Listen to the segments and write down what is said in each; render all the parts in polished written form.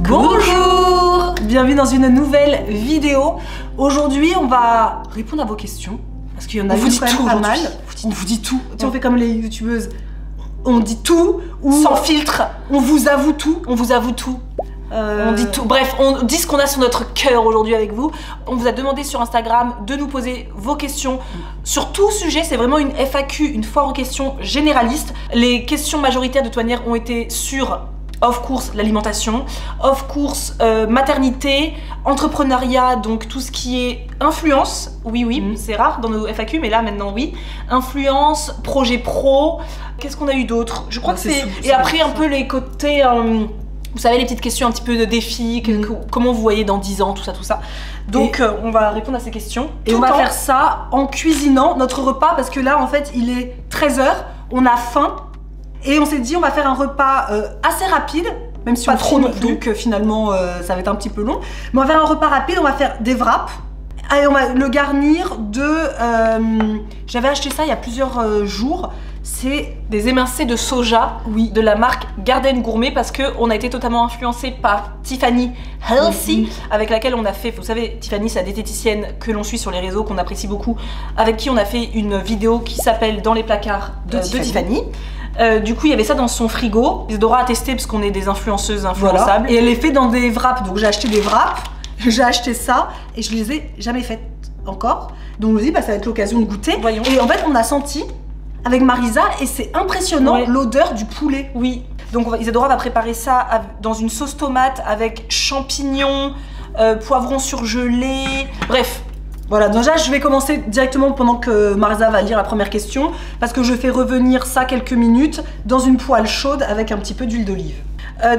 Bonjour! Bienvenue dans une nouvelle vidéo. Aujourd'hui, on va répondre à vos questions. Parce qu'il y en a quand même pas mal. On vous dit tout. Tu sais, on fait comme les youtubeuses. On dit tout. Ou sans filtre. On vous avoue tout. On vous avoue tout. On dit tout. Bref, on dit ce qu'on a sur notre cœur aujourd'hui avec vous. On vous a demandé sur Instagram de nous poser vos questions sur tout sujet. C'est vraiment une FAQ, une foire aux questions généraliste. Les questions majoritaires de toute manière ont été sur of course l'alimentation, of course maternité, entrepreneuriat, donc tout ce qui est influence. Oui, c'est rare dans nos FAQ, mais là maintenant oui. Influence, projet pro. Qu'est-ce qu'on a eu d'autre? Je crois que c'est. Et après un peu les côtés. Vous savez, les petites questions un petit peu de défis, comment vous voyez dans 10 ans, tout ça. Donc on va répondre à ces questions. Et on va faire ça en cuisinant notre repas, parce que là en fait il est 13 h, on a faim. Et on s'est dit on va faire un repas assez rapide, même si pas trop non plus, donc finalement ça va être un petit peu long. Mais on va faire un repas rapide, on va faire des wraps. Et on va le garnir de... j'avais acheté ça il y a plusieurs jours. C'est des émincés de soja, oui, de la marque Garden Gourmet, parce qu'on a été totalement influencé par Tiffany Healthy, avec laquelle on a fait, vous savez, Tiffany c'est la diététicienne que l'on suit sur les réseaux, qu'on apprécie beaucoup, avec qui on a fait une vidéo qui s'appelle Dans les placards de Tiffany. Du coup il y avait ça dans son frigo. Isadora a testé parce qu'on est des influenceuses influençables. Voilà. Et elle est fait dans des wraps, donc j'ai acheté des wraps, j'ai acheté ça et je les ai jamais faites encore. Donc on me dit bah ça va être l'occasion de goûter. Voyons. Et en fait on a senti avec Marisa et c'est impressionnant l'odeur du poulet. Oui. Donc Isadora va préparer ça dans une sauce tomate avec champignons, poivrons surgelés, bref. Voilà, déjà je vais commencer directement pendant que Marisa va lire la première question, parce que je fais revenir ça quelques minutes dans une poêle chaude avec un petit peu d'huile d'olive.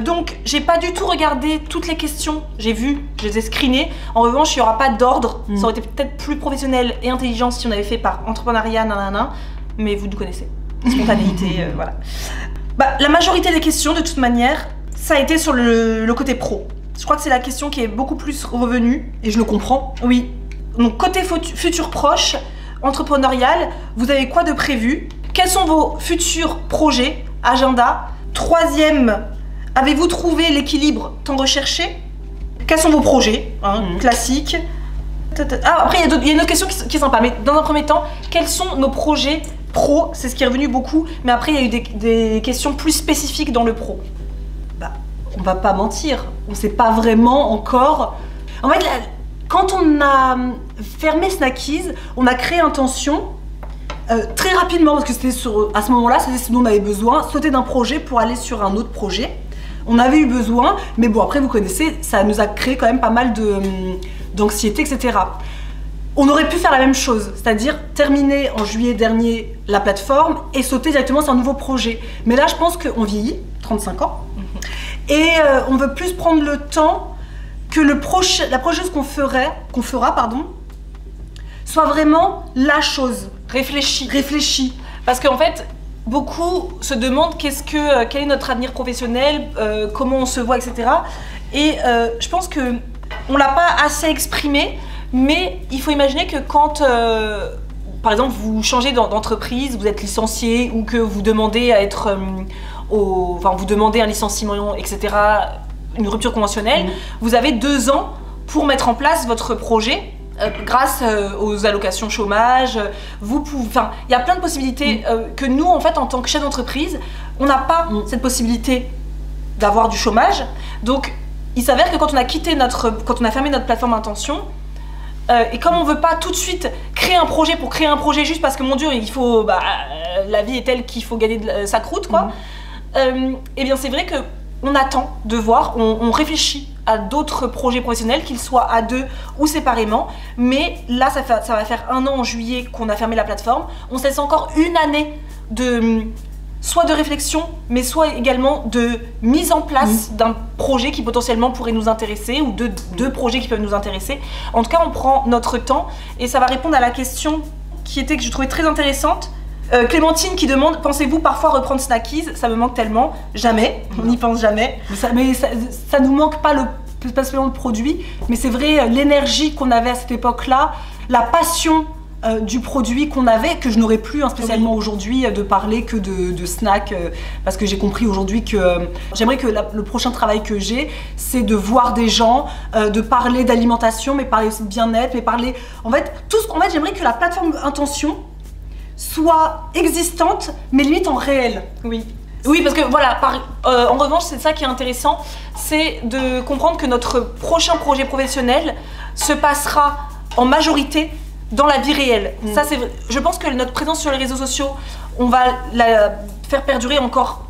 Donc j'ai pas du tout regardé toutes les questions, j'ai vu, je les ai screenées. En revanche il n'y aura pas d'ordre, ça aurait été peut-être plus professionnel et intelligent si on avait fait par entrepreneuriat, nanana, mais vous nous connaissez, spontanéité, voilà. Bah, la majorité des questions de toute manière, ça a été sur le côté pro. Je crois que c'est la question qui est beaucoup plus revenue, et je le comprends, oui. Donc côté futur proche, entrepreneurial, vous avez quoi de prévu? Quels sont vos futurs projets, agenda? Troisième, avez-vous trouvé l'équilibre tant recherché? Quels sont vos projets, classiques? Ah, après il y a une autre question qui est sympa, mais dans un premier temps, quels sont nos projets pro? C'est ce qui est revenu beaucoup, mais après il y a eu des questions plus spécifiques dans le pro. Bah, on va pas mentir, on sait pas vraiment encore. En fait, quand on a fermé Snackies, on a créé Intention très rapidement, parce que c'était à ce moment-là, c'était ce dont on avait besoin, sauter d'un projet pour aller sur un autre projet. On avait eu besoin, mais bon après vous connaissez, ça nous a créé quand même pas mal d'anxiété, etc. On aurait pu faire la même chose, c'est-à-dire terminer en juillet dernier la plateforme et sauter directement sur un nouveau projet. Mais là je pense qu'on vieillit, 35 ans, et on veut plus prendre le temps que la prochaine chose qu'on fera, soit vraiment la chose. Réfléchie. Parce qu'en fait, beaucoup se demandent quel est notre avenir professionnel, comment on se voit, etc. Et je pense que on l'a pas assez exprimé, mais il faut imaginer que quand, par exemple, vous changez d'entreprise, vous êtes licencié ou que vous demandez à être, vous demandez un licenciement, etc., une rupture conventionnelle, vous avez 2 ans pour mettre en place votre projet grâce aux allocations chômage. Il y a plein de possibilités que nous, en fait, en tant que chef d'entreprise, on n'a pas cette possibilité d'avoir du chômage. Donc, il s'avère que quand on a fermé notre plateforme Intention, et comme on veut pas tout de suite créer un projet pour créer un projet juste parce que mon Dieu, il faut, la vie est telle qu'il faut gagner sa croûte, quoi. Et bien, c'est vrai que on attend de voir, on réfléchit à d'autres projets professionnels, qu'ils soient à 2 ou séparément. Mais là, ça va faire 1 an en juillet qu'on a fermé la plateforme. On se laisse encore une année soit de réflexion, mais soit également de mise en place d'un projet qui potentiellement pourrait nous intéresser, ou de 2 projets qui peuvent nous intéresser. En tout cas, on prend notre temps et ça va répondre à la question que je trouvais très intéressante. Clémentine qui demande, pensez-vous parfois reprendre Snackies? Ça me manque tellement. Jamais, on n'y pense jamais. Mais ça nous manque pas pas seulement le produit, mais c'est vrai, l'énergie qu'on avait à cette époque-là, la passion du produit qu'on avait, que je n'aurais plus spécialement aujourd'hui de parler que de snacks, parce que j'ai compris aujourd'hui que j'aimerais que le prochain travail que j'ai, c'est de voir des gens, de parler d'alimentation, mais parler aussi de bien-être, mais parler... En fait, j'aimerais que la plateforme Intention soit existante, mais limite en réel. Oui, parce que voilà, en revanche, c'est ça qui est intéressant, c'est de comprendre que notre prochain projet professionnel se passera en majorité dans la vie réelle. Ça, je pense que notre présence sur les réseaux sociaux, on va la faire perdurer encore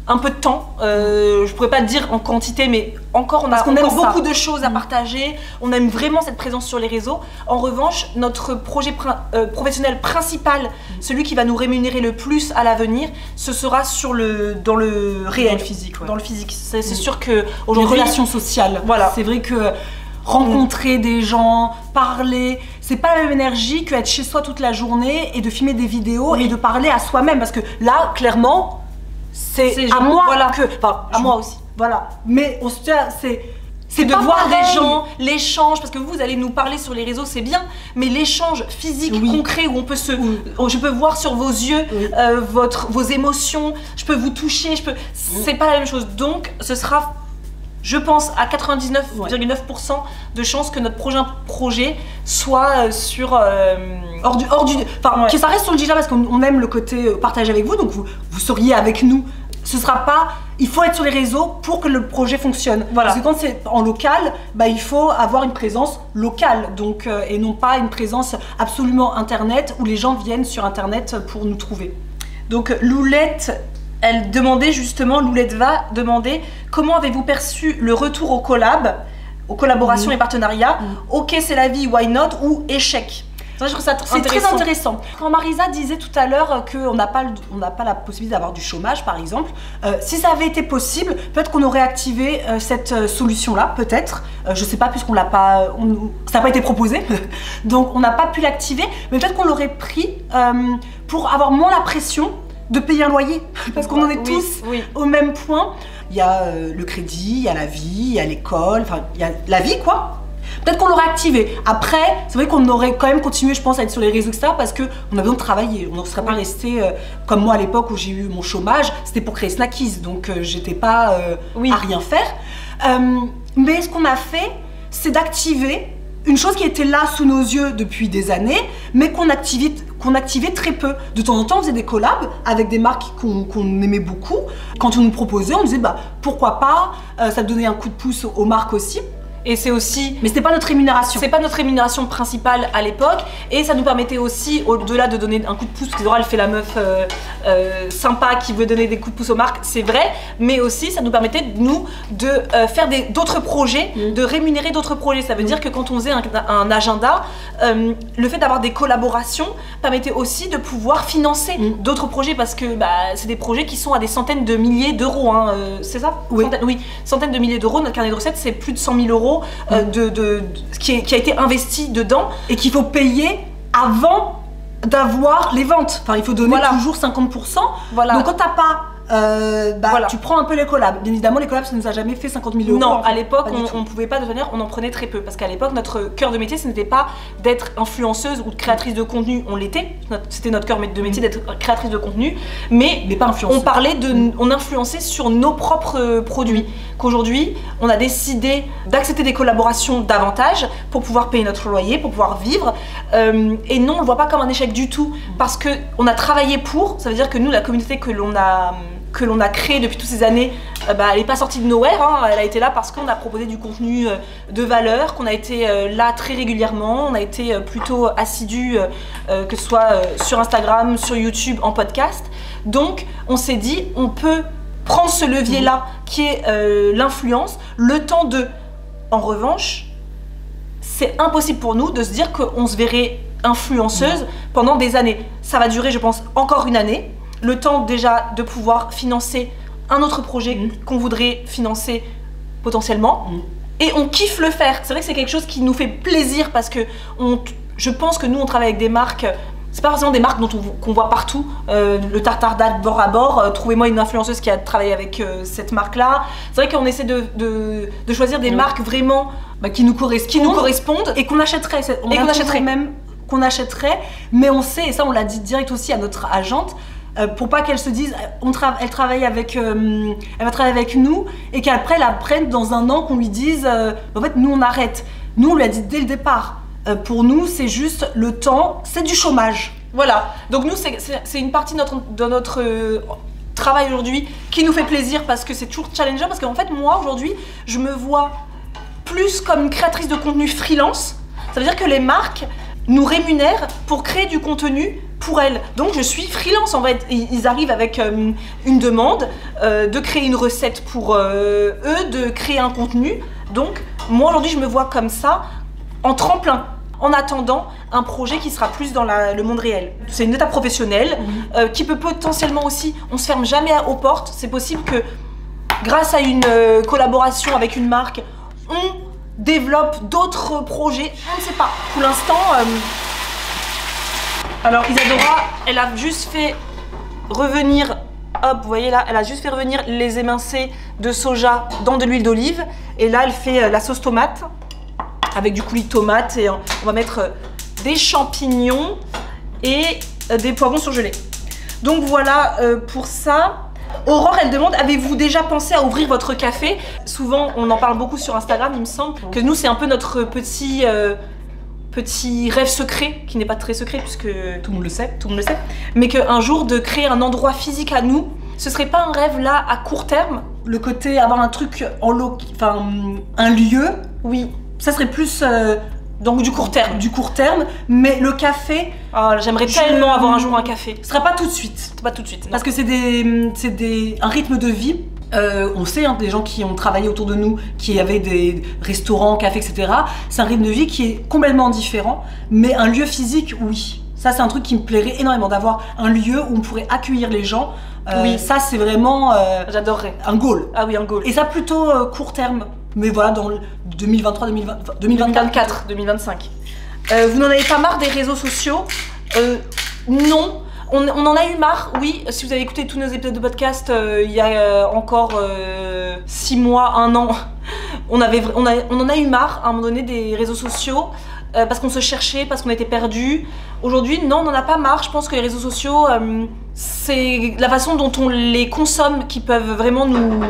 un peu de temps. Je pourrais pas dire en quantité, mais encore, on a encore beaucoup de choses à partager. On aime vraiment cette présence sur les réseaux. En revanche, notre projet professionnel principal, celui qui va nous rémunérer le plus à l'avenir, ce sera dans le réel. Dans le physique, Dans le physique. C'est sûr que aujourd'hui, les relations sociales. Voilà. C'est vrai que rencontrer des gens, parler, c'est pas la même énergie qu'être chez soi toute la journée et de filmer des vidéos et de parler à soi-même, parce que là, clairement, c'est à moi à moi aussi. Voilà. Mais on se tient, c'est de voir des gens, l'échange, parce que vous allez nous parler sur les réseaux, c'est bien, mais l'échange physique, concret, où on peut je peux voir sur vos yeux vos émotions, je peux vous toucher, c'est pas la même chose. Donc, ce sera, je pense, à 99,9% de chances que notre prochain projet soit sur ça reste sur le digital, parce qu'on aime le côté partage avec vous, donc vous seriez avec nous. Ce sera pas, il faut être sur les réseaux pour que le projet fonctionne. Parce que quand c'est en local, il faut avoir une présence locale, donc, et non pas une présence absolument internet où les gens viennent sur internet pour nous trouver. Donc Loulette, elle demandait justement, Loulette va demander comment avez-vous perçu le retour aux collaborations et partenariats. Ok, c'est la vie, why not, ou échec. Je trouve ça très intéressant. Quand Marisa disait tout à l'heure qu'on n'a pas la possibilité d'avoir du chômage, par exemple, si ça avait été possible, peut-être qu'on aurait activé cette solution-là, peut-être. Je sais pas, puisqu'on l'a pas, ça n'a pas été proposé, donc on n'a pas pu l'activer, mais peut-être qu'on l'aurait pris pour avoir moins la pression de payer un loyer, parce qu'on en est tous au même point. Il y a le crédit, il y a la vie, il y a l'école, enfin il y a la vie quoi. Peut-être qu'on l'aurait activé. Après, c'est vrai qu'on aurait quand même continué, je pense, à être sur les réseaux, etc. Parce qu'on a besoin de travailler. On ne serait pas resté comme moi à l'époque où j'ai eu mon chômage. C'était pour créer Snackies, donc j'étais pas à rien faire. Mais ce qu'on a fait, c'est d'activer une chose qui était là sous nos yeux depuis des années, mais qu'on activait très peu. De temps en temps, on faisait des collabs avec des marques qu'on aimait beaucoup. Quand on nous proposait, on disait pourquoi pas, ça donnait un coup de pouce aux marques aussi. Et c'est aussi... Mais c'était pas notre rémunération. C'est pas notre rémunération principale à l'époque. Et ça nous permettait aussi, au-delà de donner un coup de pouce, parce que Dora, elle fait la meuf sympa qui veut donner des coups de pouce aux marques, c'est vrai. Mais aussi, ça nous permettait, nous, de faire d'autres projets, de rémunérer d'autres projets. Ça veut dire que quand on faisait un agenda, le fait d'avoir des collaborations permettait aussi de pouvoir financer d'autres projets, parce que c'est des projets qui sont à des centaines de milliers d'euros. Hein, c'est ça? Oui. Centaines de milliers d'euros. Notre carnet de recettes, c'est plus de 100 000 euros. Qui a été investi dedans et qu'il faut payer avant d'avoir les ventes. Enfin, il faut donner toujours 50%. Donc quand t'as pas, tu prends un peu les collabs. Bien évidemment, les collabs, ça nous a jamais fait 50 000 euros. Non, à l'époque, on ne pouvait pas devenir, on en prenait très peu. Parce qu'à l'époque, notre cœur de métier, ce n'était pas d'être influenceuse ou créatrice de contenu. On l'était. C'était notre cœur de métier d'être créatrice de contenu. Mais pas influenceuse. On influençait sur nos propres produits. Qu'aujourd'hui, on a décidé d'accepter des collaborations davantage pour pouvoir payer notre loyer, pour pouvoir vivre. Et non, on ne le voit pas comme un échec du tout. Parce qu'on a travaillé pour. Ça veut dire que nous, la communauté que l'on a créée depuis toutes ces années, elle n'est pas sortie de nowhere, hein. Elle a été là parce qu'on a proposé du contenu de valeur, qu'on a été là très régulièrement, on a été plutôt assidus, que ce soit sur Instagram, sur YouTube, en podcast. Donc on s'est dit, on peut prendre ce levier-là qui est l'influence, le temps de... En revanche, c'est impossible pour nous de se dire qu'on se verrait influenceuse pendant des années. Ça va durer, je pense, encore une année. Le temps déjà de pouvoir financer un autre projet qu'on voudrait financer potentiellement. Et on kiffe le faire. C'est vrai que c'est quelque chose qui nous fait plaisir parce que je pense que nous, on travaille avec des marques... C'est pas forcément des marques qu'on voit partout. Le tartare date bord à bord. Trouvez-moi une influenceuse qui a travaillé avec cette marque-là. C'est vrai qu'on essaie de choisir des marques vraiment qui nous correspondent et qu'on achèterait. Qu'on qu'on achèterait, mais on sait, et ça on l'a dit direct aussi à notre agente, pour pas qu'elle se dise, elle va travailler avec nous, et qu'après elle apprenne dans un an qu'on lui dise, en fait nous on arrête. Nous on lui a dit dès le départ, pour nous c'est juste le temps, c'est du chômage. Voilà, donc nous c'est une partie de notre travail aujourd'hui qui nous fait plaisir parce que c'est toujours challengeant, parce qu'en fait moi aujourd'hui je me vois plus comme une créatrice de contenu freelance. Ça veut dire que les marques nous rémunèrent pour créer du contenu pour elles. Donc je suis freelance en fait. Ils arrivent avec une demande de créer une recette pour eux, de créer un contenu. Donc moi aujourd'hui je me vois comme ça en tremplin, en attendant un projet qui sera plus dans le monde réel. C'est une étape professionnelle qui peut potentiellement aussi, on se ferme jamais aux portes. C'est possible que grâce à une collaboration avec une marque, on développe d'autres projets, on ne sait pas. Pour l'instant, alors Isadora, elle a juste fait revenir, hop, vous voyez là, elle a juste fait revenir les émincés de soja dans de l'huile d'olive. Et là, elle fait la sauce tomate avec du coulis de tomate et on va mettre des champignons et des poivrons surgelés. Donc voilà pour ça. Aurore, elle demande, avez-vous déjà pensé à ouvrir votre café? Souvent, on en parle beaucoup sur Instagram, il me semble, que nous, c'est un peu notre petit rêve secret, qui n'est pas très secret, puisque tout le monde le sait, mais qu'un jour, de créer un endroit physique à nous, ce serait pas un rêve là, à court terme? Le côté, avoir un truc un lieu, oui, ça serait plus... donc du court terme. Du court terme, mais le café... Oh, j'aimerais tellement avoir un jour un café. Ce sera pas tout de suite. Pas tout de suite, non. Parce que c'est un rythme de vie. On sait, des gens qui ont travaillé autour de nous, qui avaient des restaurants, cafés, etc. C'est un rythme de vie qui est complètement différent. Mais un lieu physique, oui. Ça, c'est un truc qui me plairait énormément, d'avoir un lieu où on pourrait accueillir les gens. Oui. Ça, c'est vraiment... j'adorerais. Un goal. Ah oui, un goal. Et ça, plutôt court terme. Mais voilà, dans 2023, 2024, 2025. Vous n'en avez pas marre des réseaux sociaux? Non. On en a eu marre, oui. Si vous avez écouté tous nos épisodes de podcast, il y a encore 6 mois, 1 an, on en a eu marre à un moment donné des réseaux sociaux. Parce qu'on se cherchait, parce qu'on était perdus. Aujourd'hui, non, on n'en a pas marre. Je pense que les réseaux sociaux, c'est la façon dont on les consomme qui peuvent vraiment nous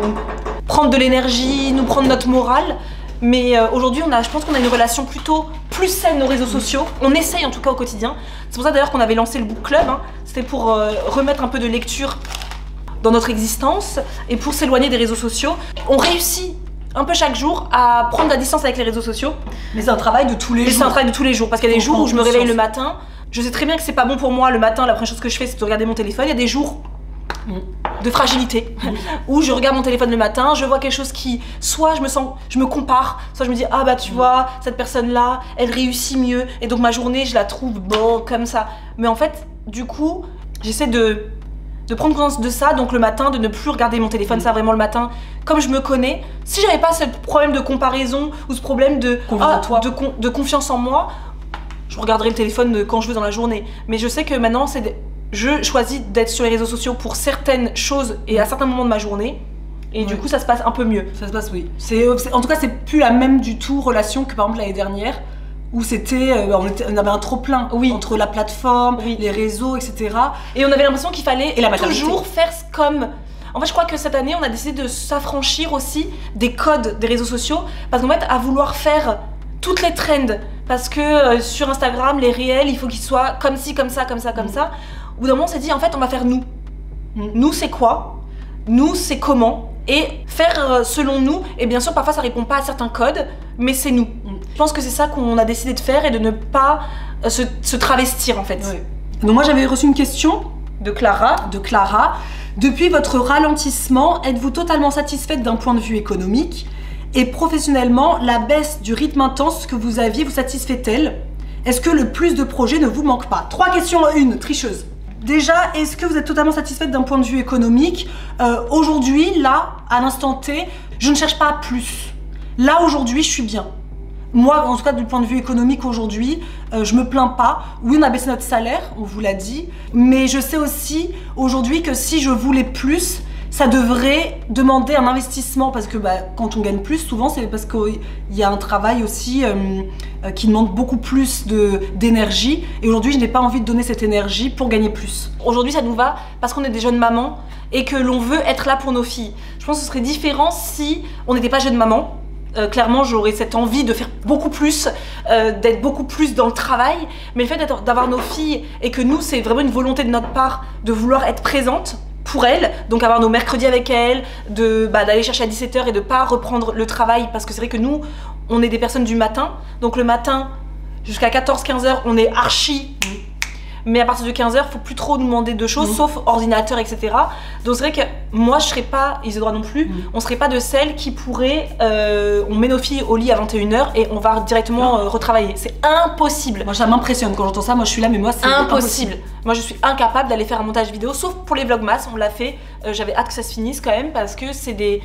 prendre de l'énergie, nous prendre notre morale. Mais aujourd'hui, je pense qu'on a une relation plutôt plus saine aux réseaux sociaux. On essaye en tout cas au quotidien. C'est pour ça d'ailleurs qu'on avait lancé le book club. C'était pour remettre un peu de lecture dans notre existence et pour s'éloigner des réseaux sociaux. On réussit un peu chaque jour à prendre la distance avec les réseaux sociaux. Mais c'est un travail de tous les jours. C'est un travail de tous les jours, parce qu'il y a des jours où je me réveille le matin, je sais très bien que c'est pas bon pour moi le matin, la première chose que je fais c'est de regarder mon téléphone. Il y a des jours de fragilité où je regarde mon téléphone le matin, je vois quelque chose qui, soit je me compare, soit je me dis ah bah tu vois, cette personne là, elle réussit mieux et donc ma journée je la trouve bon comme ça. Mais en fait, du coup, j'essaie de prendre conscience de ça, donc le matin, de ne plus regarder mon téléphone, ça vraiment le matin, comme je me connais. Si j'avais pas ce problème de comparaison ou ce problème de confiance en moi, je regarderais le téléphone quand je veux dans la journée. Mais je sais que maintenant, je choisis d'être sur les réseaux sociaux pour certaines choses et à certains moments de ma journée. Et du coup, ça se passe un peu mieux. Ça se passe, oui. En tout cas, c'est plus la même du tout relation que par exemple l'année dernière, où c'était, on avait un trop-plein entre la plateforme, les réseaux, etc. Et on avait l'impression qu'il fallait toujours faire comme... En fait, je crois que cette année, on a décidé de s'affranchir aussi des codes des réseaux sociaux, parce qu'en fait, à vouloir faire toutes les trends, parce que sur Instagram, les réels, il faut qu'ils soient comme ci, comme ça, comme ça, comme ça. Au bout d'un moment, on s'est dit, en fait, on va faire nous. Nous, c'est quoi? Nous, c'est comment? Et faire selon nous, et bien sûr parfois ça répond pas à certains codes, mais c'est nous. Je pense que c'est ça qu'on a décidé de faire et de ne pas se travestir en fait. Oui. Donc moi j'avais reçu une question de Clara. Depuis votre ralentissement, êtes-vous totalement satisfaite d'un point de vue économique? Et professionnellement, la baisse du rythme intense que vous aviez vous satisfait-elle? Est-ce que le plus de projets ne vous manque pas? 3 questions en une, tricheuse. Déjà, est-ce que vous êtes totalement satisfaite d'un point de vue économique? Aujourd'hui, là, à l'instant T, je ne cherche pas à plus. Là, aujourd'hui, je suis bien. Moi, en tout cas, du point de vue économique aujourd'hui, je me plains pas. Oui, on a baissé notre salaire, on vous l'a dit. Mais je sais aussi aujourd'hui que si je voulais plus, ça devrait demander un investissement parce que quand on gagne plus, souvent c'est parce qu'il y a un travail aussi qui demande beaucoup plus d'énergie. Et aujourd'hui, je n'ai pas envie de donner cette énergie pour gagner plus. Aujourd'hui, ça nous va parce qu'on est des jeunes mamans et que l'on veut être là pour nos filles. Je pense que ce serait différent si on n'était pas jeune maman. Clairement, j'aurais cette envie de faire beaucoup plus, d'être beaucoup plus dans le travail. Mais le fait d'avoir nos filles et que nous, c'est vraiment une volonté de notre part de vouloir être présente pour elles, donc avoir nos mercredis avec elles, d'aller chercher à 17h et de pas reprendre le travail parce que c'est vrai que nous, on est des personnes du matin, donc le matin jusqu'à 14-15h, on est archi. Mais à partir de 15h, faut plus trop nous demander de choses, sauf ordinateur, etc. Donc c'est vrai que moi, je serais pas, Isidora non plus, on serait pas de celles qui pourraient, on met nos filles au lit à 21h et on va directement retravailler. C'est impossible. Moi, ça m'impressionne quand j'entends ça. Moi, je suis là, mais moi, c'est impossible. Moi, je suis incapable d'aller faire un montage vidéo, sauf pour les vlogmas, on l'a fait. J'avais hâte que ça se finisse quand même parce que c'est des...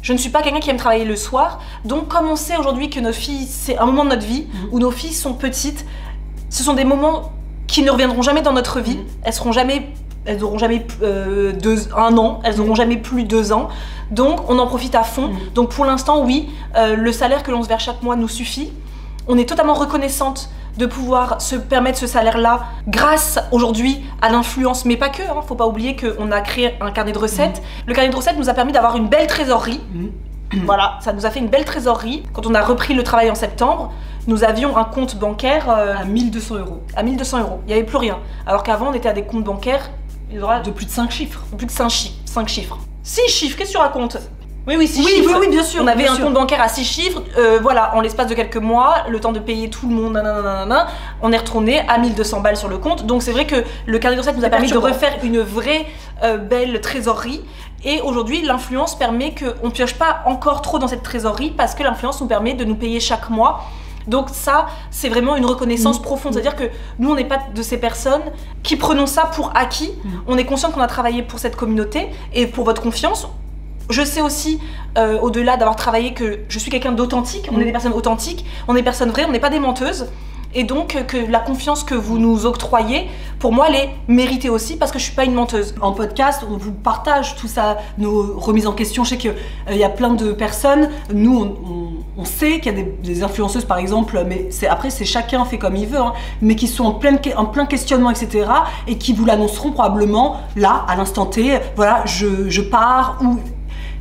Je ne suis pas quelqu'un qui aime travailler le soir. Donc, comme on sait aujourd'hui que nos filles, c'est un moment de notre vie où nos filles sont petites, ce sont des moments qui ne reviendront jamais dans notre vie. Elles auront jamais 1 an, elles auront jamais plus 2 ans. Donc on en profite à fond. Donc pour l'instant, oui, le salaire que l'on se verse chaque mois nous suffit. On est totalement reconnaissante de pouvoir se permettre ce salaire-là grâce aujourd'hui à l'influence, mais pas que, hein. Faut pas oublier qu'on a créé un carnet de recettes. Le carnet de recettes nous a permis d'avoir une belle trésorerie. Voilà, ça nous a fait une belle trésorerie. Quand on a repris le travail en septembre, nous avions un compte bancaire à 1 200 €. À 1 200 €. Il n'y avait plus rien. Alors qu'avant, on était à des comptes bancaires de plus de 5 chiffres. De plus de 5 chiffres. 6 chiffres, qu'est-ce que tu racontes? Oui, 6 chiffres. Oui, bien sûr. On avait un compte bancaire à 6 chiffres. Voilà, en l'espace de quelques mois, le temps de payer tout le monde, on est retourné à 1 200 balles sur le compte. Donc c'est vrai que le carnet de recettes nous a permis de refaire une vraie belle trésorerie. Et aujourd'hui, l'influence permet qu'on ne pioche pas encore trop dans cette trésorerie parce que l'influence nous permet de nous payer chaque mois. Donc ça, c'est vraiment une reconnaissance profonde. C'est-à-dire que nous, on n'est pas de ces personnes qui prenons ça pour acquis. On est conscient qu'on a travaillé pour cette communauté et pour votre confiance. Je sais aussi, au-delà d'avoir travaillé, que je suis quelqu'un d'authentique. On est des personnes authentiques, on est des personnes vraies, on n'est pas des menteuses. Et donc que la confiance que vous nous octroyez, pour moi, elle est méritée aussi parce que je suis pas une menteuse. En podcast, on vous partage tout ça, nos remises en question. Je sais qu'il y a plein de personnes, nous on sait qu'il y a des influenceuses par exemple, mais après c'est chacun fait comme il veut, hein, mais qui sont en plein questionnement, etc. et qui vous l'annonceront probablement là, à l'instant T, voilà, je pars, ou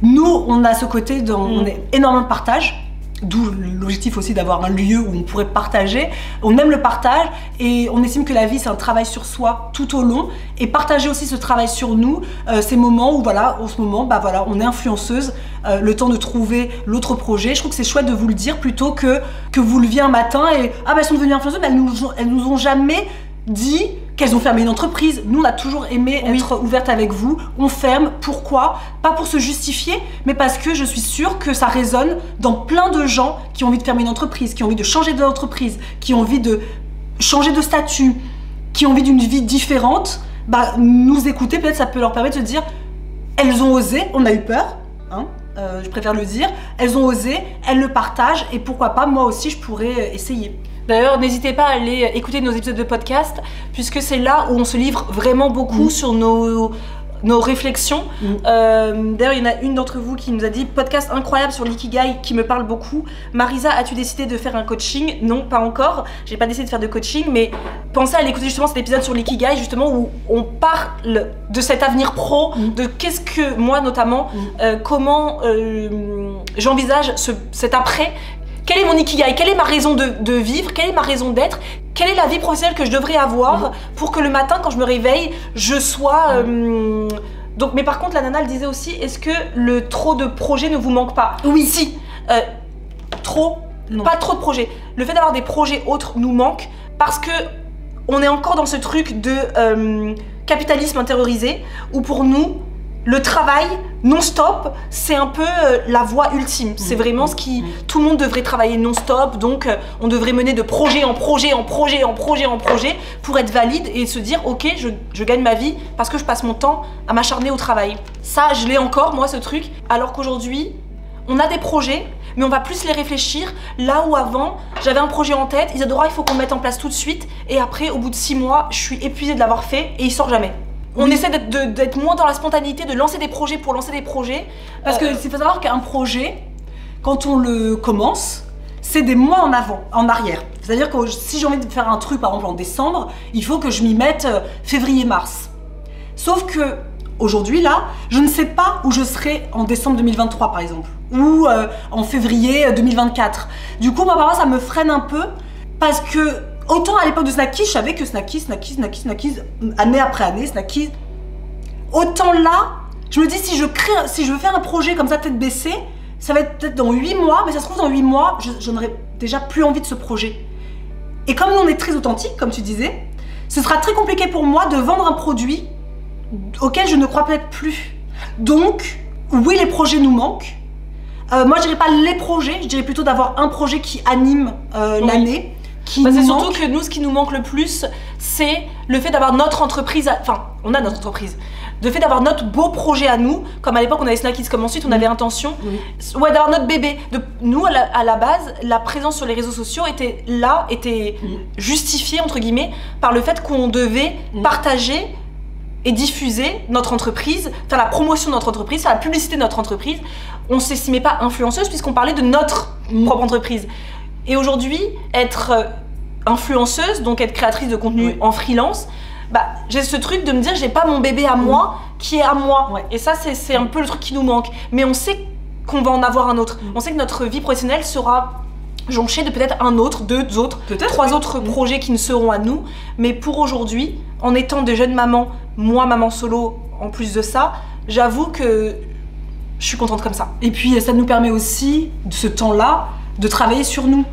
nous on a ce côté, on est énormément de partage. D'où l'objectif aussi d'avoir un lieu où on pourrait partager. On aime le partage et on estime que la vie c'est un travail sur soi tout au long, et partager aussi ce travail sur nous, ces moments où voilà, en ce moment, voilà, on est influenceuse, le temps de trouver l'autre projet. Je trouve que c'est chouette de vous le dire plutôt que vous leviez un matin et elles sont devenues influenceuses, mais elles nous ont jamais dit qu'elles ont fermé une entreprise. Nous, on a toujours aimé être ouverte avec vous. On ferme. Pourquoi? Pas pour se justifier, mais parce que je suis sûre que ça résonne dans plein de gens qui ont envie de fermer une entreprise, qui ont envie de changer d'entreprise, qui ont envie de changer de statut, qui ont envie d'une vie différente. Nous écouter, peut-être ça peut leur permettre de se dire, elles ont osé, on a eu peur, hein, je préfère le dire, elles ont osé, elles le partagent, et pourquoi pas, moi aussi je pourrais essayer. D'ailleurs, n'hésitez pas à aller écouter nos épisodes de podcast, puisque c'est là où on se livre vraiment beaucoup sur nos réflexions. D'ailleurs, il y en a une d'entre vous qui nous a dit « Podcast incroyable sur l'ikigai qui me parle beaucoup. Marisa, as-tu décidé de faire un coaching ?» Non, pas encore. J'ai pas décidé de faire de coaching, mais pensez à aller écouter justement cet épisode sur l'ikigai, justement, où on parle de cet avenir pro, de qu'est-ce que moi, notamment, comment j'envisage cet après. Quel est mon ikigai? Quelle est ma raison de vivre? Quelle est ma raison d'être? Quelle est la vie professionnelle que je devrais avoir pour que le matin, quand je me réveille, je sois... Donc, mais par contre, la nana, elle disait aussi, est-ce que le trop de projets ne vous manque pas? Oui. Si. Pas trop de projets. Le fait d'avoir des projets autres nous manque parce que on est encore dans ce truc de capitalisme intériorisé où pour nous, le travail non-stop, c'est un peu la voie ultime. C'est vraiment ce qui... Tout le monde devrait travailler non-stop, donc on devrait mener de projet en projet, en projet, en projet, en projet, pour être valide et se dire, ok, je gagne ma vie parce que je passe mon temps à m'acharner au travail. Ça, je l'ai encore, moi, ce truc, alors qu'aujourd'hui, on a des projets, mais on va plus les réfléchir. Là où avant, j'avais un projet en tête, Isadora, il faut qu'on le mette en place tout de suite, et après, au bout de 6 mois, je suis épuisée de l'avoir fait, et il sort jamais. On essaie d'être moins dans la spontanéité, de lancer des projets pour lancer des projets. Parce que il faut savoir qu'un projet, quand on le commence, c'est des mois en avant, en arrière. C'est-à-dire que si j'ai envie de faire un truc, par exemple en décembre, il faut que je m'y mette février-mars. Sauf que aujourd'hui, là, je ne sais pas où je serai en décembre 2023, par exemple, ou en février 2024. Du coup, moi, parfois, ça me freine un peu, parce que autant à l'époque de Snackis, je savais que Snackis, année après année, Snackis. Autant là, je me dis, si je veux faire un projet comme ça, tête baissée, ça va être peut-être dans 8 mois, mais ça se trouve dans 8 mois, je n'aurai déjà plus envie de ce projet. Et comme nous, on est très authentique, comme tu disais, ce sera très compliqué pour moi de vendre un produit auquel je ne crois peut-être plus. Donc, oui, les projets nous manquent. Moi, je dirais pas les projets, je dirais plutôt d'avoir un projet qui anime l'année. C'est surtout que nous, ce qui nous manque le plus, c'est le fait d'avoir notre entreprise, enfin, on a notre entreprise, le fait d'avoir notre beau projet à nous, comme à l'époque on avait Snackis, comme ensuite on avait Intention, ouais, d'avoir notre bébé. Nous, à la base, la présence sur les réseaux sociaux était justifiée, entre guillemets, par le fait qu'on devait partager et diffuser notre entreprise, faire la promotion de notre entreprise, faire la publicité de notre entreprise. On ne s'estimait pas influenceuse puisqu'on parlait de notre propre entreprise. Et aujourd'hui, être influenceuse, donc être créatrice de contenu en freelance, bah, j'ai ce truc de me dire j'ai pas mon bébé à moi qui est à moi. Et ça, c'est un peu le truc qui nous manque. Mais on sait qu'on va en avoir un autre. On sait que notre vie professionnelle sera jonchée de peut-être un autre, deux autres, trois autres projets qui ne seront à nous. Mais pour aujourd'hui, en étant de jeunes mamans, moi maman solo en plus de ça, j'avoue que je suis contente comme ça. Et puis ça nous permet aussi, de ce temps-là, de travailler sur nous.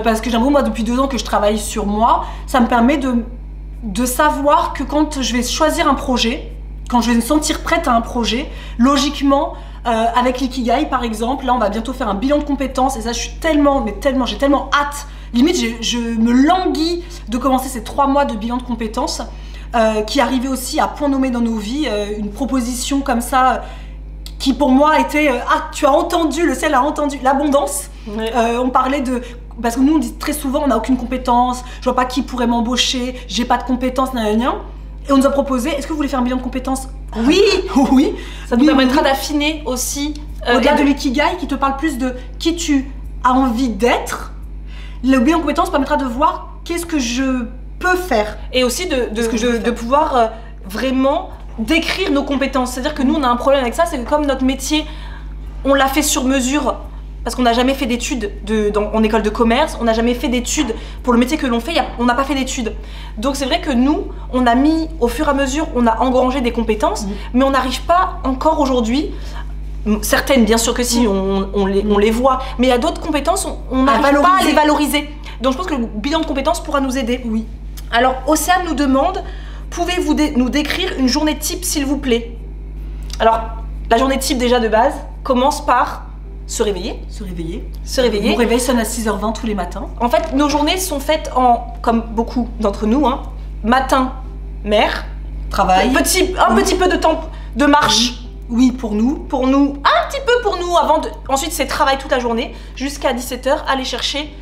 Parce que j'avoue, moi depuis 2 ans que je travaille sur moi, ça me permet de savoir que quand je vais choisir un projet, quand je vais me sentir prête à un projet, logiquement, avec l'Ikigai par exemple, là on va bientôt faire un bilan de compétences et ça je suis j'ai tellement hâte, limite je me languis de commencer ces 3 mois de bilan de compétences qui arrivait aussi à point nommé dans nos vies, une proposition comme ça qui pour moi était tu as entendu, le ciel a entendu, l'abondance. On parlait de... Parce que nous on dit très souvent on n'a aucune compétence, je vois pas qui pourrait m'embaucher, j'ai pas de compétences, et on nous a proposé, est-ce que vous voulez faire un bilan de compétences? Oui. Oui. Ça nous permettra d'affiner aussi au-delà de l'ikigai qui te parle plus de qui tu as envie d'être. Le bilan de compétences permettra de voir qu'est-ce que je peux faire. Et aussi de pouvoir vraiment décrire nos compétences. C'est-à-dire que nous on a un problème avec ça, c'est que comme notre métier, on l'a fait sur mesure, parce qu'on n'a jamais fait d'études en école de commerce, on n'a jamais fait d'études pour le métier que l'on fait, on n'a pas fait d'études. Donc c'est vrai que nous, on a mis, au fur et à mesure, on a engrangé des compétences, mais on n'arrive pas encore aujourd'hui, certaines bien sûr que si, on les voit, mais il y a d'autres compétences, on n'arrive pas à les valoriser. Donc je pense que le bilan de compétences pourra nous aider. Oui. Alors Océane nous demande, pouvez-vous nous décrire une journée type s'il vous plaît? Alors, la journée type déjà de base commence par se réveiller. Mon réveil sonne à 6h20 tous les matins. En fait, nos journées sont faites comme beaucoup d'entre nous, matin, mère, travail, un petit peu de temps de marche. Oui, pour nous, un petit peu pour nous, ensuite c'est travail toute la journée, jusqu'à 17h, aller chercher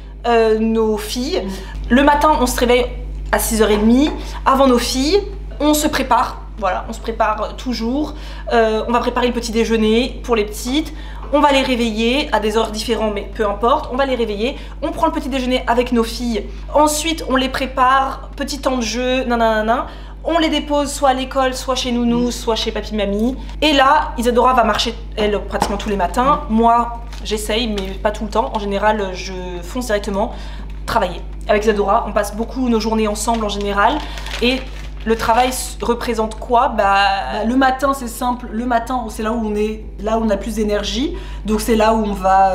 nos filles. Le matin, on se réveille à 6h30, avant nos filles, on se prépare. Voilà, on se prépare toujours, on va préparer le petit déjeuner pour les petites, on va les réveiller à des heures différentes, mais peu importe, on va les réveiller, on prend le petit déjeuner avec nos filles, ensuite on les prépare, petit temps de jeu, on les dépose soit à l'école, soit chez Nounou, soit chez papy-mamie, et là, Isadora va marcher, elle, pratiquement tous les matins, moi, j'essaye, mais pas tout le temps, en général, je fonce directement travailler. Avec Isadora, on passe beaucoup nos journées ensemble en général, et le travail représente quoi? Le matin, c'est simple. Le matin, c'est là où on a plus d'énergie. Donc c'est là où on va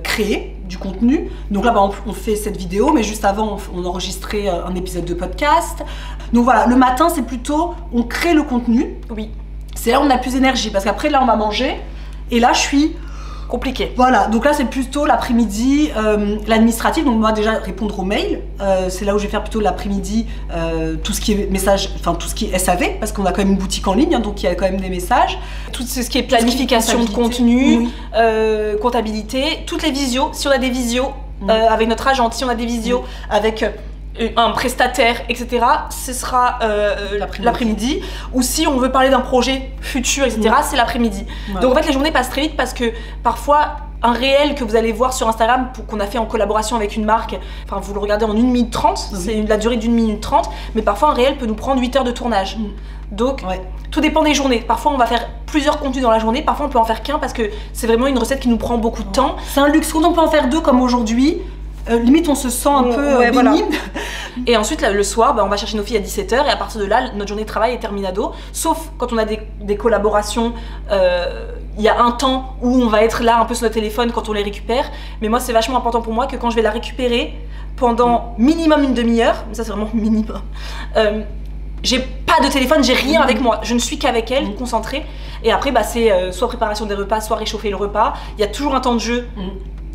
créer du contenu. Donc là, on fait cette vidéo, mais juste avant, on enregistrait un épisode de podcast. Donc voilà, le matin, c'est plutôt, on crée le contenu. Oui. C'est là où on a plus d'énergie, parce qu'après, là, on va manger. Et là, je suis... compliqué. Voilà, donc là c'est plutôt l'après-midi, l'administratif, donc moi déjà répondre aux mails, c'est là où je vais faire plutôt l'après-midi tout ce qui est message, enfin tout ce qui est SAV, parce qu'on a quand même une boutique en ligne, donc il y a quand même des messages. Tout ce qui est planification de contenu, comptabilité, toutes les visios, si on a des visios avec notre agent, si on a des visios avec un prestataire, etc., ce sera l'après-midi. Ou si on veut parler d'un projet futur, etc., c'est l'après-midi. Ouais. Donc en fait, les journées passent très vite parce que parfois, un réel que vous allez voir sur Instagram qu'on a fait en collaboration avec une marque, enfin vous le regardez en 1 minute 30, c'est la durée d'1 minute 30, mais parfois un réel peut nous prendre 8 heures de tournage. Donc tout dépend des journées. Parfois on va faire plusieurs contenus dans la journée, parfois on peut en faire qu'un parce que c'est vraiment une recette qui nous prend beaucoup de temps. C'est un luxe. Quand on peut en faire 2 comme aujourd'hui, limite on se sent un peu béni. Voilà. Et ensuite le soir, on va chercher nos filles à 17h et à partir de là, notre journée de travail est terminado. Sauf quand on a des collaborations, il y a un temps où on va être là un peu sur notre téléphone quand on les récupère. Mais moi c'est vachement important pour moi que quand je vais la récupérer pendant minimum une demi-heure, mais ça c'est vraiment minimum, j'ai pas de téléphone, j'ai rien avec moi, je ne suis qu'avec elle, concentrée. Et après c'est soit préparation des repas, soit réchauffer le repas. Il y a toujours un temps de jeu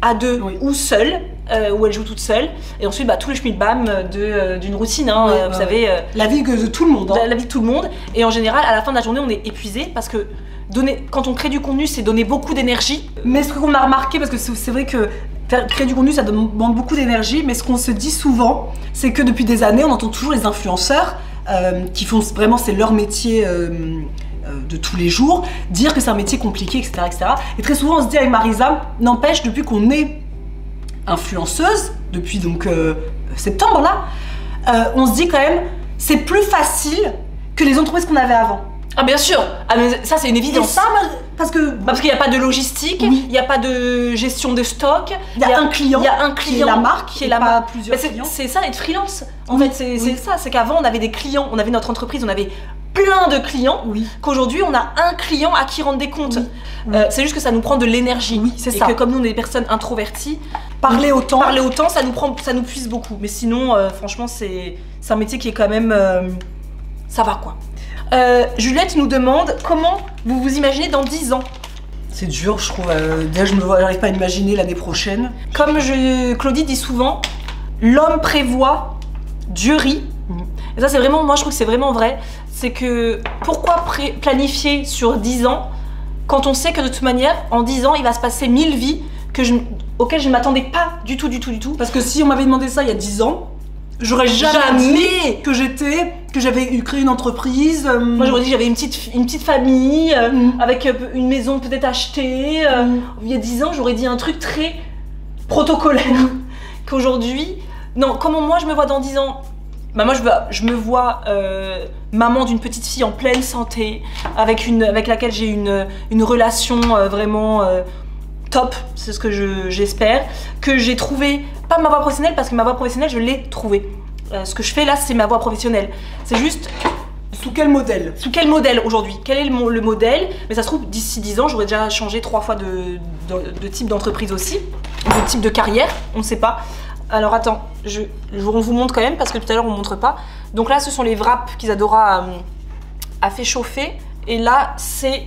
à 2 ou seule, où elle joue toute seule. Et ensuite tout le schmilbam d'une routine, vous savez. La vie de tout le monde. La vie de tout le monde. Et en général, à la fin de la journée, on est épuisé parce que quand on crée du contenu, c'est donner beaucoup d'énergie. Mais ce qu'on a remarqué, parce que c'est vrai que créer du contenu, ça demande beaucoup d'énergie, mais ce qu'on se dit souvent, c'est que depuis des années, on entend toujours les influenceurs qui font vraiment, c'est leur métier de tous les jours, dire que c'est un métier compliqué, etc., etc. Et très souvent, on se dit avec Marisa, n'empêche, depuis qu'on est influenceuse, depuis donc septembre là, on se dit quand même, c'est plus facile que les entreprises qu'on avait avant. Ah bien sûr, mais ça c'est une évidence. Et ça, parce qu'il n'y a pas de logistique, il n'y a pas de gestion de stock, il y a un client, qui est la marque, qui est pas plusieurs clients. C'est ça être freelance. En fait, c'est ça, c'est qu'avant on avait des clients, on avait notre entreprise, on avait plein de clients, qu'aujourd'hui on a un client à qui rendre des comptes. C'est juste que ça nous prend de l'énergie. C'est ça. Et que comme nous on est des personnes introverties, parler autant, ça nous puise beaucoup. Mais sinon, franchement, c'est un métier qui est quand même, ça va quoi. Juliette nous demande comment vous vous imaginez dans 10 ans. C'est dur, je trouve. Déjà, j'arrive pas à imaginer l'année prochaine. Comme Claudie dit souvent, l'homme prévoit, Dieu rit. Et ça, c'est vraiment, moi je trouve que c'est vraiment vrai. C'est que pourquoi planifier sur 10 ans quand on sait que de toute manière, en 10 ans, il va se passer 1000 vies auxquelles je ne m'attendais pas du tout. Parce que si on m'avait demandé ça il y a 10 ans, j'aurais jamais dit que j'avais créé une entreprise. Moi j'aurais dit que j'avais une petite famille avec une maison peut-être achetée. Il y a 10 ans j'aurais dit un truc très protocolaire. Qu'aujourd'hui, non, comment moi je me vois dans 10 ans? Moi je me vois maman d'une petite fille en pleine santé, avec laquelle j'ai une relation vraiment top, c'est ce que j'espère, que j'ai trouvé, pas ma voie professionnelle parce que ma voie professionnelle je l'ai trouvée. Ce que je fais là c'est ma voie professionnelle, c'est juste... Sous quel modèle? Sous quel modèle aujourd'hui? Quel est le modèle? Mais ça se trouve d'ici 10 ans j'aurais déjà changé 3 fois de type d'entreprise aussi, de type de carrière, on ne sait pas. Alors attends, on vous montre quand même parce que tout à l'heure on ne montre pas. Donc là ce sont les wraps qu'Isadora a fait chauffer et là c'est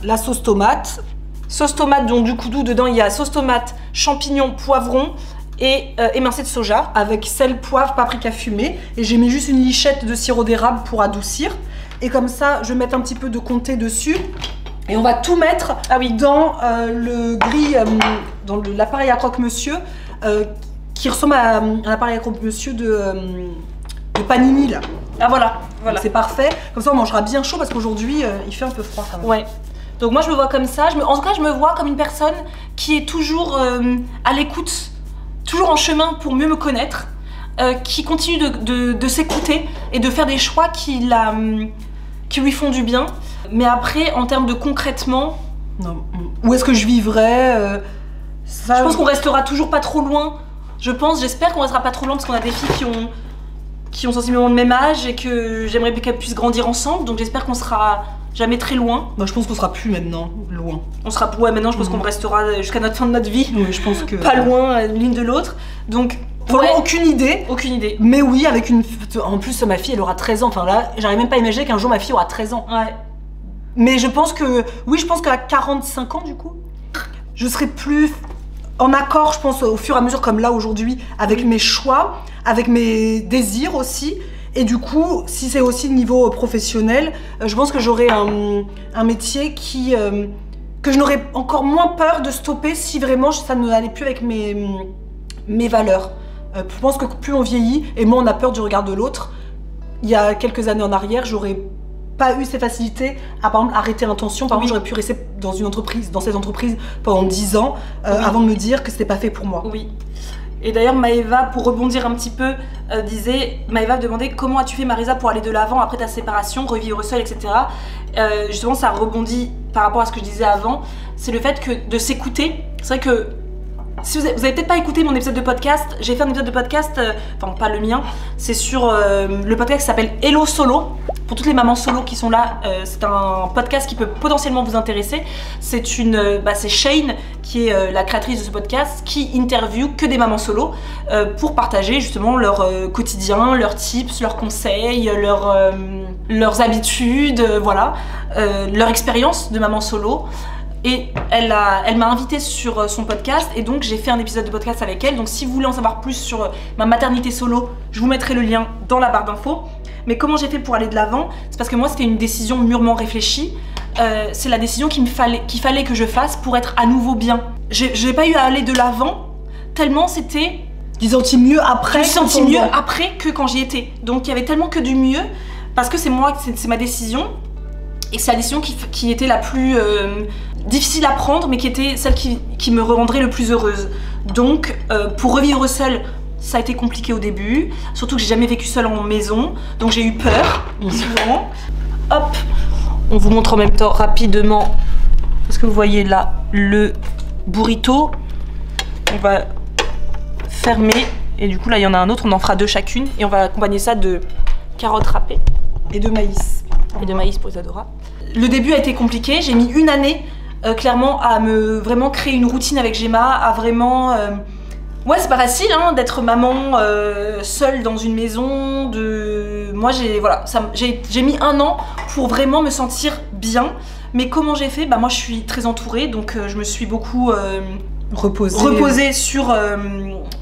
la sauce tomate. Sauce tomate, donc du coup dedans il y a sauce tomate, champignons, poivrons et émincé de soja. Avec sel, poivre, paprika fumé. Et j'ai mis juste une lichette de sirop d'érable pour adoucir. Et comme ça, je vais mettre un petit peu de comté dessus. Et on va tout mettre dans le grill, dans l'appareil à croque-monsieur, qui ressemble à l'appareil à croque-monsieur de Panini là. Ah voilà. C'est parfait. Comme ça on mangera bien chaud parce qu'aujourd'hui il fait un peu froid quand même. Ouais. Donc moi je me vois comme ça, en tout cas je me vois comme une personne qui est toujours à l'écoute, toujours en chemin pour mieux me connaître, qui continue de s'écouter et de faire des choix qui lui font du bien. Mais après en termes de concrètement, non. Où est-ce que je vivrais je pense qu'on restera toujours pas trop loin. J'espère qu'on restera pas trop loin parce qu'on a des filles qui ont sensiblement le même âge et que j'aimerais qu'elles puissent grandir ensemble. Donc j'espère qu'on sera jamais très loin. Moi je pense qu'on sera plus maintenant loin. Maintenant je pense qu'on restera jusqu'à notre fin de notre vie. Oui, je pense que... Pas loin l'une de l'autre. Donc... aucune idée. Aucune idée. Mais oui, avec une... En plus ma fille elle aura 13 ans. Enfin là, j'arrive même pas à imaginer qu'un jour ma fille aura 13 ans. Ouais. Mais je pense que... Oui, je pense qu'à 45 ans du coup, je serai plus... en accord, je pense, au fur et à mesure, comme là aujourd'hui, avec mes choix, avec mes désirs aussi. Et du coup, si c'est aussi niveau professionnel, je pense que j'aurai un métier que je n'aurais encore moins peur de stopper si vraiment ça ne allait plus avec mes valeurs. Je pense que plus on vieillit, et moins on a peur du regard de l'autre. Il y a quelques années en arrière, j'aurais pas eu ces facilités à, par exemple, arrêter l'intention. Par exemple, j'aurais pu rester dans cette entreprise pendant 10 ans avant de me dire que c'était pas fait pour moi. Oui. Et d'ailleurs, Maëva, pour rebondir un petit peu, Maëva demandait comment as-tu fait, Marisa, pour aller de l'avant après ta séparation, revivre seule, etc. Justement, ça rebondit par rapport à ce que je disais avant. C'est le fait de s'écouter. C'est vrai que si vous avez peut-être pas écouté mon épisode de podcast, j'ai fait un épisode de podcast, enfin pas le mien, c'est sur le podcast qui s'appelle Hello Solo. Pour toutes les mamans solo qui sont là, c'est un podcast qui peut potentiellement vous intéresser. C'est Shane qui est la créatrice de ce podcast qui interviewe que des mamans solo pour partager justement leur quotidien, leurs tips, leurs conseils, leurs habitudes, voilà, leur expérience de maman solo. Et elle m'a invitée sur son podcast et donc j'ai fait un épisode de podcast avec elle. Donc si vous voulez en savoir plus sur ma maternité solo, je vous mettrai le lien dans la barre d'infos. Mais comment j'ai fait pour aller de l'avant? C'est parce que moi c'était une décision mûrement réfléchie. C'est la décision qu'il fallait que je fasse pour être à nouveau bien. Je n'ai pas eu à aller de l'avant tellement c'était... Tu te sentis mieux après? Je me suis sentie mieux après que quand j'y étais. Donc il y avait tellement que du mieux parce que c'est ma décision. Et c'est la décision qui était la plus difficile à prendre, mais qui était celle qui me rendrait le plus heureuse. Donc, pour revivre seule, ça a été compliqué au début. Surtout que j'ai jamais vécu seule en maison, donc j'ai eu peur, souvent. Hop, on vous montre en même temps rapidement, parce que vous voyez là, le burrito. On va fermer, et du coup là il y en a un autre, on en fera 2 chacune, et on va accompagner ça de carottes râpées. Et de maïs. Et de maïs pour Isadora. Le début a été compliqué, j'ai mis 1 année clairement à me vraiment créer une routine avec Gemma, à vraiment... Ouais, c'est pas facile hein, d'être maman seule dans une maison, Moi j'ai mis 1 an pour vraiment me sentir bien, mais comment j'ai fait? Bah moi je suis très entourée, donc je me suis beaucoup... reposée sur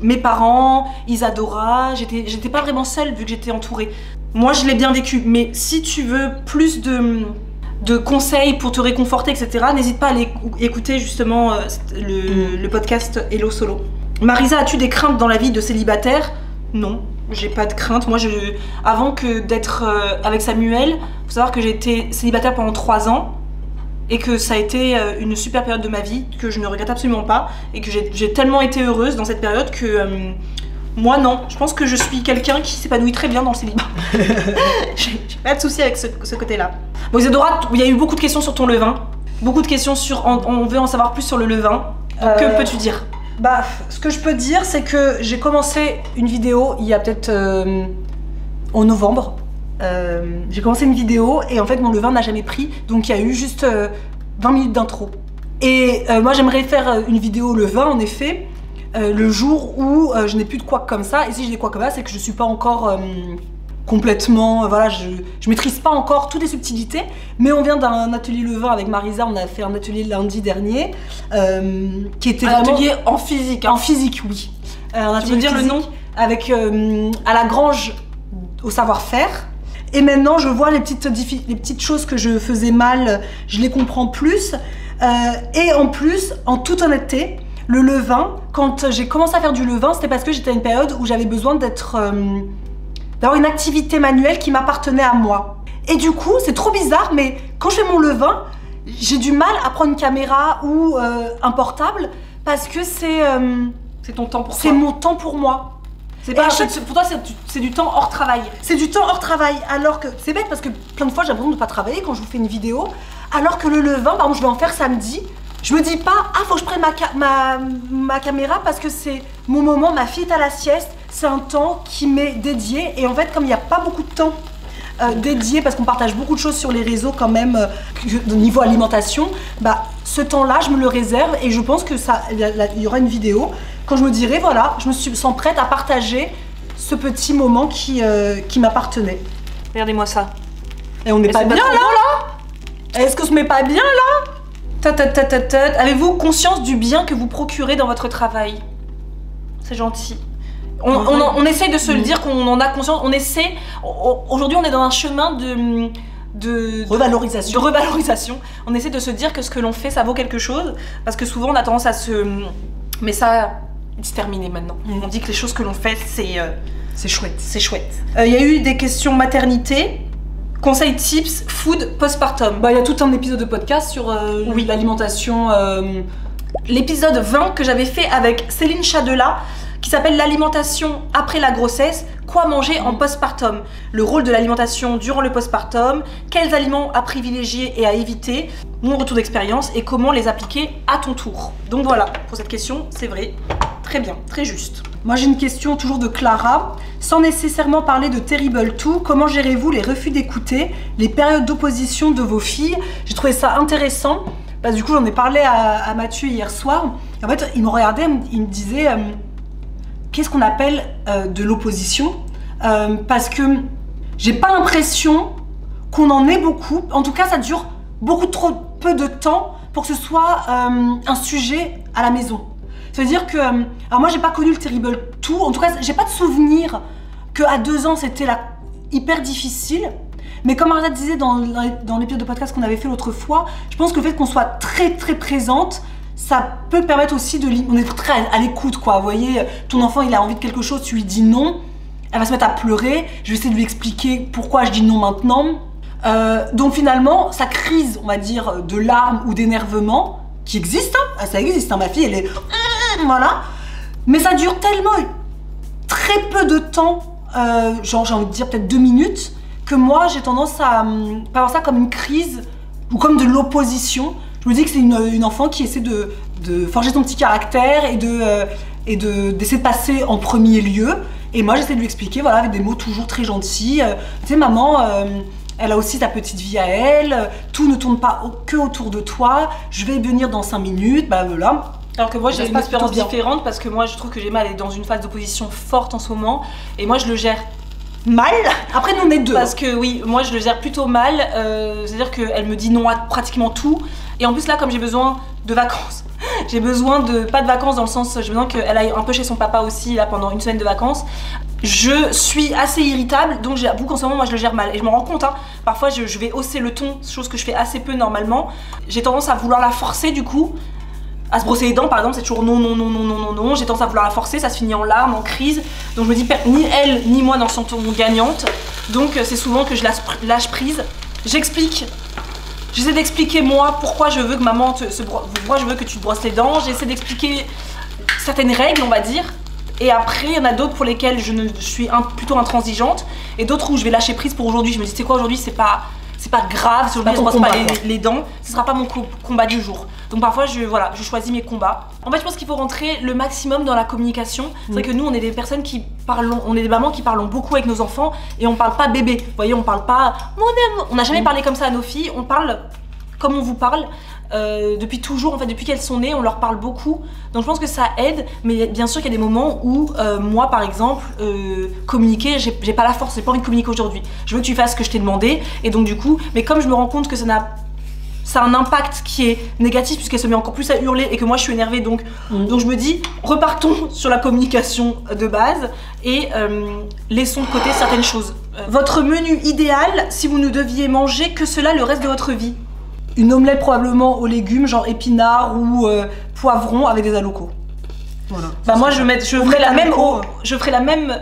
mes parents, Isadora, j'étais pas vraiment seule vu que j'étais entourée. Moi je l'ai bien vécu, mais si tu veux plus de conseils pour te réconforter, etc., n'hésite pas à aller écouter justement le podcast Hello Solo. Marisa, as-tu des craintes dans la vie de célibataire? Non, j'ai pas de crainte. Moi, avant que d'être avec Samuel, faut savoir que j'ai été célibataire pendant 3 ans et que ça a été une super période de ma vie que je ne regrette absolument pas et que j'ai tellement été heureuse dans cette période que moi non, je pense que je suis quelqu'un qui s'épanouit très bien dans le célibat. J'ai pas de soucis avec ce côté-là. Bon Isadora, il y a eu beaucoup de questions sur ton levain, beaucoup de questions sur, on veut en savoir plus sur le levain. Que peux-tu dire? Bah, ce que je peux dire, c'est que j'ai commencé une vidéo il y a peut-être en novembre. J'ai commencé une vidéo et en fait mon levain n'a jamais pris, donc il y a eu juste 20 minutes d'intro. Et moi j'aimerais faire une vidéo levain en effet, le jour où je n'ai plus de couacs comme ça. Et si j'ai des couacs comme ça, c'est que je suis pas encore complètement, voilà, je maîtrise pas encore toutes les subtilités, mais on vient d'un atelier levain avec Marisa, on a fait un atelier lundi dernier, qui était un vraiment... atelier en physique, hein. En physique, oui. Un atelier tu veux dire le nom? Avec à la Grange au savoir-faire. Et maintenant, je vois les petites choses que je faisais mal, je les comprends plus. Et en plus, en toute honnêteté, le levain, quand j'ai commencé à faire du levain, c'était parce que j'étais à une période où j'avais besoin d'avoir une activité manuelle qui m'appartenait à moi. Et du coup, c'est trop bizarre, mais quand je fais mon levain, j'ai du mal à prendre une caméra ou un portable parce que c'est ton temps pour toi. C'est mon temps pour moi. Pour toi, c'est du temps hors travail. C'est du temps hors travail, alors que c'est bête parce que plein de fois j'ai l'impression de ne pas travailler quand je vous fais une vidéo, alors que le levain, par exemple, je vais en faire samedi. Je me dis pas, ah, faut que je prenne ma caméra parce que c'est mon moment, ma fille est à la sieste, c'est un temps qui m'est dédié. Et en fait, comme il n'y a pas beaucoup de temps dédié, parce qu'on partage beaucoup de choses sur les réseaux quand même, au niveau alimentation, bah, ce temps-là, je me le réserve et je pense que il y aura une vidéo quand je me dirai, voilà, je me sens prête à partager ce petit moment qui m'appartenait. Regardez-moi ça. Et on n'est pas bien là? Est-ce que je me mets pas bien là? Avez-vous conscience du bien que vous procurez dans votre travail? C'est gentil. On essaye de se le dire qu'on en a conscience. On essaie. Aujourd'hui, on est dans un chemin de revalorisation. On essaie de se dire que ce que l'on fait, ça vaut quelque chose. Parce que souvent, on a tendance à se... Mais ça, c'est terminé maintenant. On dit que les choses que l'on fait, c'est chouette. C'est chouette. Il y a eu des questions maternité, conseils, tips, food, postpartum. Il y a tout un épisode de podcast sur l'alimentation. L'épisode 20 que j'avais fait avec Céline Chadela, qui s'appelle l'alimentation après la grossesse, quoi manger en postpartum, le rôle de l'alimentation durant le postpartum, quels aliments à privilégier et à éviter, mon retour d'expérience et comment les appliquer à ton tour. Donc voilà, pour cette question, c'est vrai, très bien, très juste. Moi j'ai une question toujours de Clara. Sans nécessairement parler de Terrible 2, comment gérez-vous les refus d'écouter, les périodes d'opposition de vos filles? J'ai trouvé ça intéressant. Du coup j'en ai parlé à Mathieu hier soir. En fait il me regardait, il me disait qu'est-ce qu'on appelle de l'opposition, parce que j'ai pas l'impression qu'on en ait beaucoup. En tout cas ça dure beaucoup trop peu de temps pour que ce soit un sujet à la maison. Ça veut dire que, alors moi j'ai pas connu le Terrible 2, en tout cas j'ai pas de souvenir qu'à 2 ans c'était hyper difficile. Mais comme Marisa disait dans l'épisode de podcast qu'on avait fait l'autre fois, je pense que le fait qu'on soit très très présente, ça peut permettre aussi on est très à l'écoute quoi. Vous voyez, ton enfant il a envie de quelque chose, tu lui dis non, elle va se mettre à pleurer, je vais essayer de lui expliquer pourquoi je dis non maintenant. Donc finalement, sa crise, on va dire, de larmes ou d'énervement, qui existe, hein, ça existe, hein, ma fille elle est... Voilà. Mais ça dure tellement très peu de temps, genre j'ai envie de dire peut-être 2 minutes, que moi j'ai tendance à pas voir ça comme une crise ou comme de l'opposition. Je me dis que c'est une enfant qui essaie de forger son petit caractère et d'essayer de passer en premier lieu. Et moi j'essaie de lui expliquer, voilà, avec des mots toujours très gentils. Tu sais maman, elle a aussi sa petite vie à elle, tout ne tourne pas que autour de toi, je vais venir dans 5 minutes, voilà. Alors que moi j'ai une expérience différente parce que moi je trouve que Gemma elle est dans une phase d'opposition forte en ce moment et moi je le gère mal. Après nous on est deux. Parce que oui, moi je le gère plutôt mal, c'est-à-dire qu'elle me dit non à pratiquement tout. Et en plus là comme j'ai besoin de vacances, j'ai besoin de, pas de vacances dans le sens, j'ai besoin qu'elle aille un peu chez son papa aussi là pendant une semaine de vacances. Je suis assez irritable, donc j'avoue qu'en ce moment moi je le gère mal et je m'en rends compte hein. Parfois je vais hausser le ton, chose que je fais assez peu normalement. J'ai tendance à vouloir la forcer du coup. À se brosser les dents par exemple, c'est toujours non, non, non, non, non, non, non. J'ai tendance à vouloir la forcer, ça se finit en larmes, en crise. Donc je me dis, ni elle, ni moi n'en sont gagnantes. Donc c'est souvent que je lâche prise. J'explique. J'essaie d'expliquer moi pourquoi je veux que maman pourquoi je veux que tu te brosses les dents. J'essaie d'expliquer certaines règles, on va dire. Et après, il y en a d'autres pour lesquelles je suis plutôt intransigeante. Et d'autres où je vais lâcher prise pour aujourd'hui. Je me dis, c'est quoi aujourd'hui, c'est pas grave, si aujourd'hui je ne brosse pas les dents, ce sera pas mon combat du jour. Donc parfois je choisis mes combats. En fait je pense qu'il faut rentrer le maximum dans la communication. C'est vrai que nous on est des personnes qui parlons, on est des mamans qui parlons beaucoup avec nos enfants et on parle pas bébé. Vous voyez, on parle pas, on n'a jamais parlé comme ça à nos filles, on parle comme on vous parle. Depuis toujours, en fait depuis qu'elles sont nées, on leur parle beaucoup. Donc je pense que ça aide, mais bien sûr qu'il y a des moments où moi par exemple, communiquer, j'ai pas la force, j'ai pas envie de communiquer aujourd'hui. Je veux que tu fasses ce que je t'ai demandé et donc du coup, mais comme je me rends compte que ça a un impact qui est négatif puisqu'elle se met encore plus à hurler et que moi je suis énervée donc je me dis repartons sur la communication de base et laissons de côté certaines choses. Votre menu idéal si vous ne deviez manger que cela le reste de votre vie? Une omelette probablement aux légumes genre épinards ou poivrons avec des alocos. Voilà. Bah moi je ferai la même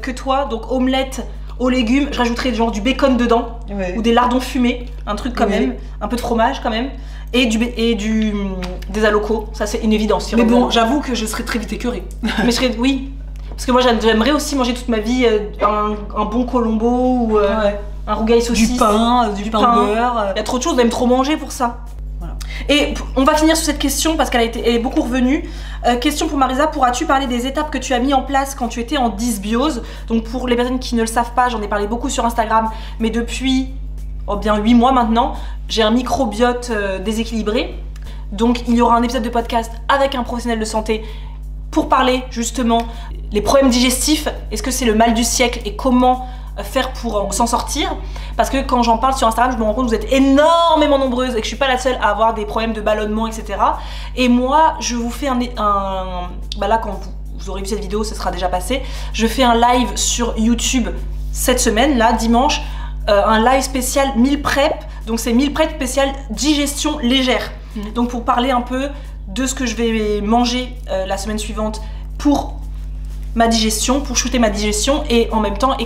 que toi, donc omelette aux légumes, je rajouterai genre du bacon dedans ou des lardons fumés, un truc quand même, un peu de fromage quand même et des alocos, ça c'est une évidence. Mais bon, j'avoue que je serais très vite écœurée. Mais oui, parce que moi j'aimerais aussi manger toute ma vie un bon colombo ou un rougail saucisse, du pain beurre. Il y a trop de choses, j'aime trop manger pour ça. Voilà. Et on va finir sur cette question parce qu'elle est beaucoup revenue. Question pour Marisa, pourras-tu parler des étapes que tu as mis en place quand tu étais en dysbiose? Donc pour les personnes qui ne le savent pas, j'en ai parlé beaucoup sur Instagram, mais depuis bien 8 mois maintenant, j'ai un microbiote déséquilibré. Donc il y aura un épisode de podcast avec un professionnel de santé pour parler justement les problèmes digestifs, est-ce que c'est le mal du siècle et comment faire pour s'en sortir, parce que quand j'en parle sur Instagram je me rends compte que vous êtes énormément nombreuses et que je suis pas la seule à avoir des problèmes de ballonnement etc. Et moi je vous fais là quand vous aurez vu cette vidéo, ce sera déjà passé, je fais un live sur YouTube cette semaine, là dimanche, un live spécial meal prep, donc c'est meal prep spécial digestion légère, donc pour parler un peu de ce que je vais manger la semaine suivante pour ma digestion, pour shooter ma digestion et en même temps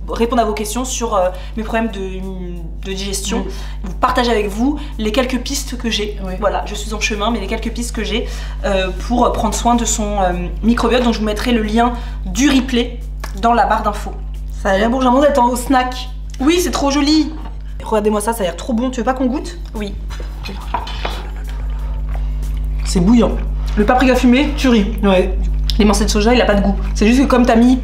répondre à vos questions sur mes problèmes de digestion. Vous partager avec vous les quelques pistes que j'ai. Voilà, je suis en chemin, mais les quelques pistes que j'ai pour prendre soin de son microbiote. Donc je vous mettrai le lien du replay dans la barre d'infos. Ça a l'air bon, j'ai l'impression d'être au snack. Oui, c'est trop joli. Regardez-moi ça, ça a l'air trop bon. Tu veux pas qu'on goûte? Oui. C'est bouillant. Le paprika fumé, tuerie. Ouais. L'émincé de soja, il a pas de goût. C'est juste que comme t'as mis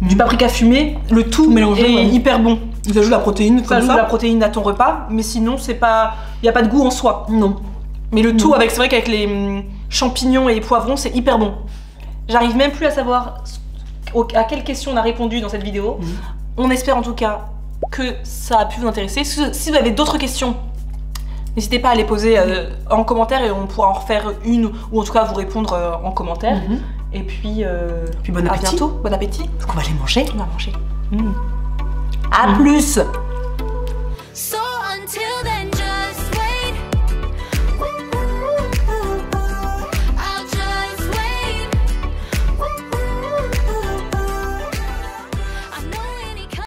du paprika fumé, le tout mélangé est hyper bon. Ça ajoute la protéine, ça ajoute la protéine à ton repas, mais sinon c'est pas, il y a pas de goût en soi. Non. Mais le tout avec, c'est vrai qu'avec les champignons et les poivrons, c'est hyper bon. J'arrive même plus à savoir à quelles questions on a répondu dans cette vidéo. On espère en tout cas que ça a pu vous intéresser. Si vous avez d'autres questions, n'hésitez pas à les poser en commentaire et on pourra en refaire une ou en tout cas vous répondre en commentaire. Et puis bon appétit. À bientôt. Bon appétit. Donc on va les manger. On va manger. À plus.